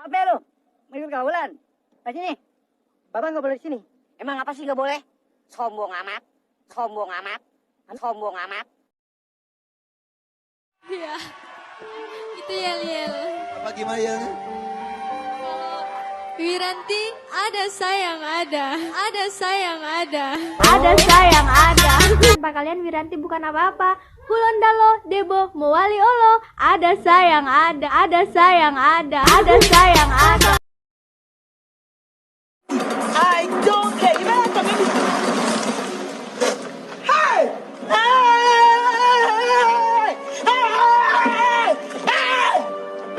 Apa lu? Mau ikut gaulan? Di sini. Bapak nggak boleh di sini. Emang apa sih nggak boleh? Sombong amat. Sombong amat. Sombong amat. Iya, itu yel-yel. Apa gimana ya? Wiranti, ada sayang ada, ada sayang ada. Ada sayang ada. Tanpa kalian Wiranti bukan apa-apa. Hulondalo, Debo, Mowali Olo. Ada sayang ada, ada sayang ada, ada sayang ada. I don't care. Gimana tuh ini? Hey!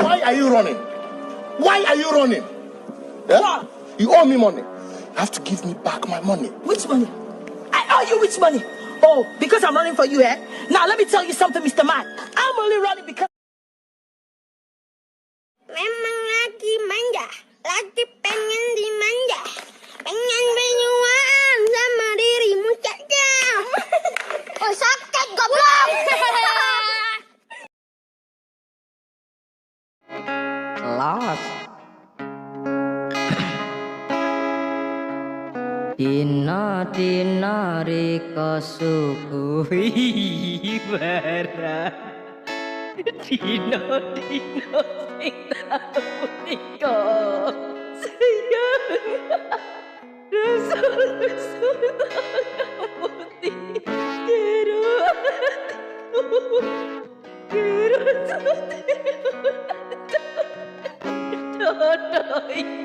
Why are you running? Why are you running? Yeah? You owe me money. You have to give me back my money. Which money? I owe you which money? Oh, because I'm running for you, eh? Now let me tell you something, Mr. Man. I'm only running because... Memang lagi manja, lagi pengen dimanja, pengen berjuang sama dirimu saja. Oh sakit goblok. Lost. Dina rika sukuhi barang. Dina sing tau nika sayang. Rasul putih jero hatiku. Jero dodo iki.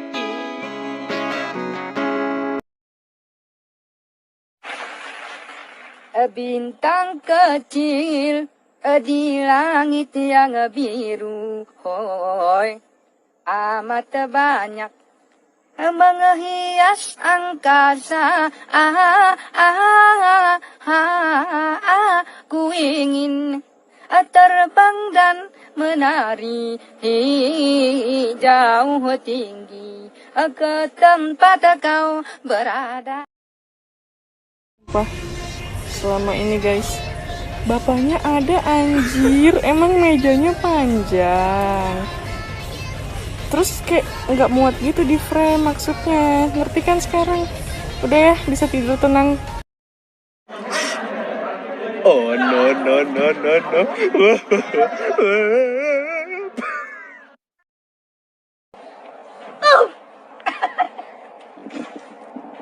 Bintang kecil di langit yang biru, hoi, amat banyak menghias angkasa. Ku ingin terbang dan menari jauh tinggi ke tempat kau berada. Selama ini guys, bapaknya ada anjir, emang mejanya panjang. Terus kayak nggak muat gitu di frame maksudnya, ngerti kan sekarang? Udah ya, bisa tidur tenang. Oh no.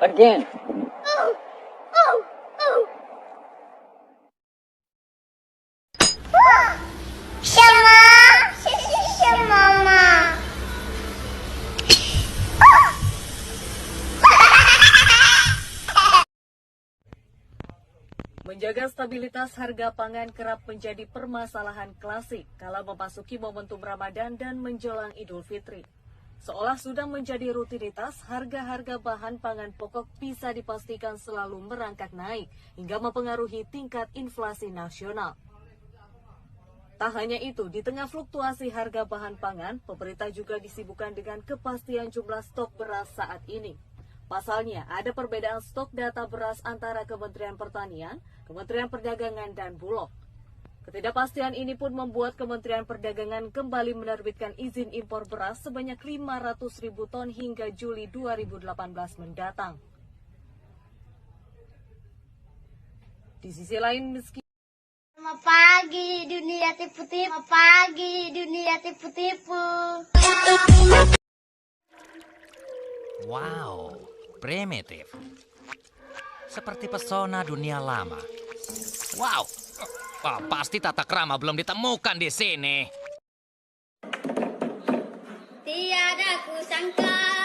Again. Mama. Menjaga stabilitas harga pangan kerap menjadi permasalahan klasik kala memasuki momentum Ramadan dan menjelang Idul Fitri. Seolah sudah menjadi rutinitas, harga-harga bahan pangan pokok bisa dipastikan selalu merangkak naik hingga mempengaruhi tingkat inflasi nasional. Tak hanya itu, di tengah fluktuasi harga bahan pangan, pemerintah juga disibukkan dengan kepastian jumlah stok beras saat ini. Pasalnya, ada perbedaan stok data beras antara Kementerian Pertanian, Kementerian Perdagangan, dan Bulog. Ketidakpastian ini pun membuat Kementerian Perdagangan kembali menerbitkan izin impor beras sebanyak 500.000 ton hingga Juli 2018 mendatang. Di sisi lain, meski Selamat pagi dunia tipu-tipu. Selamat pagi dunia tipu-tipu. Wow, primitif. Seperti pesona dunia lama. Wow, pasti tata krama belum ditemukan di sini. Tiada kusangka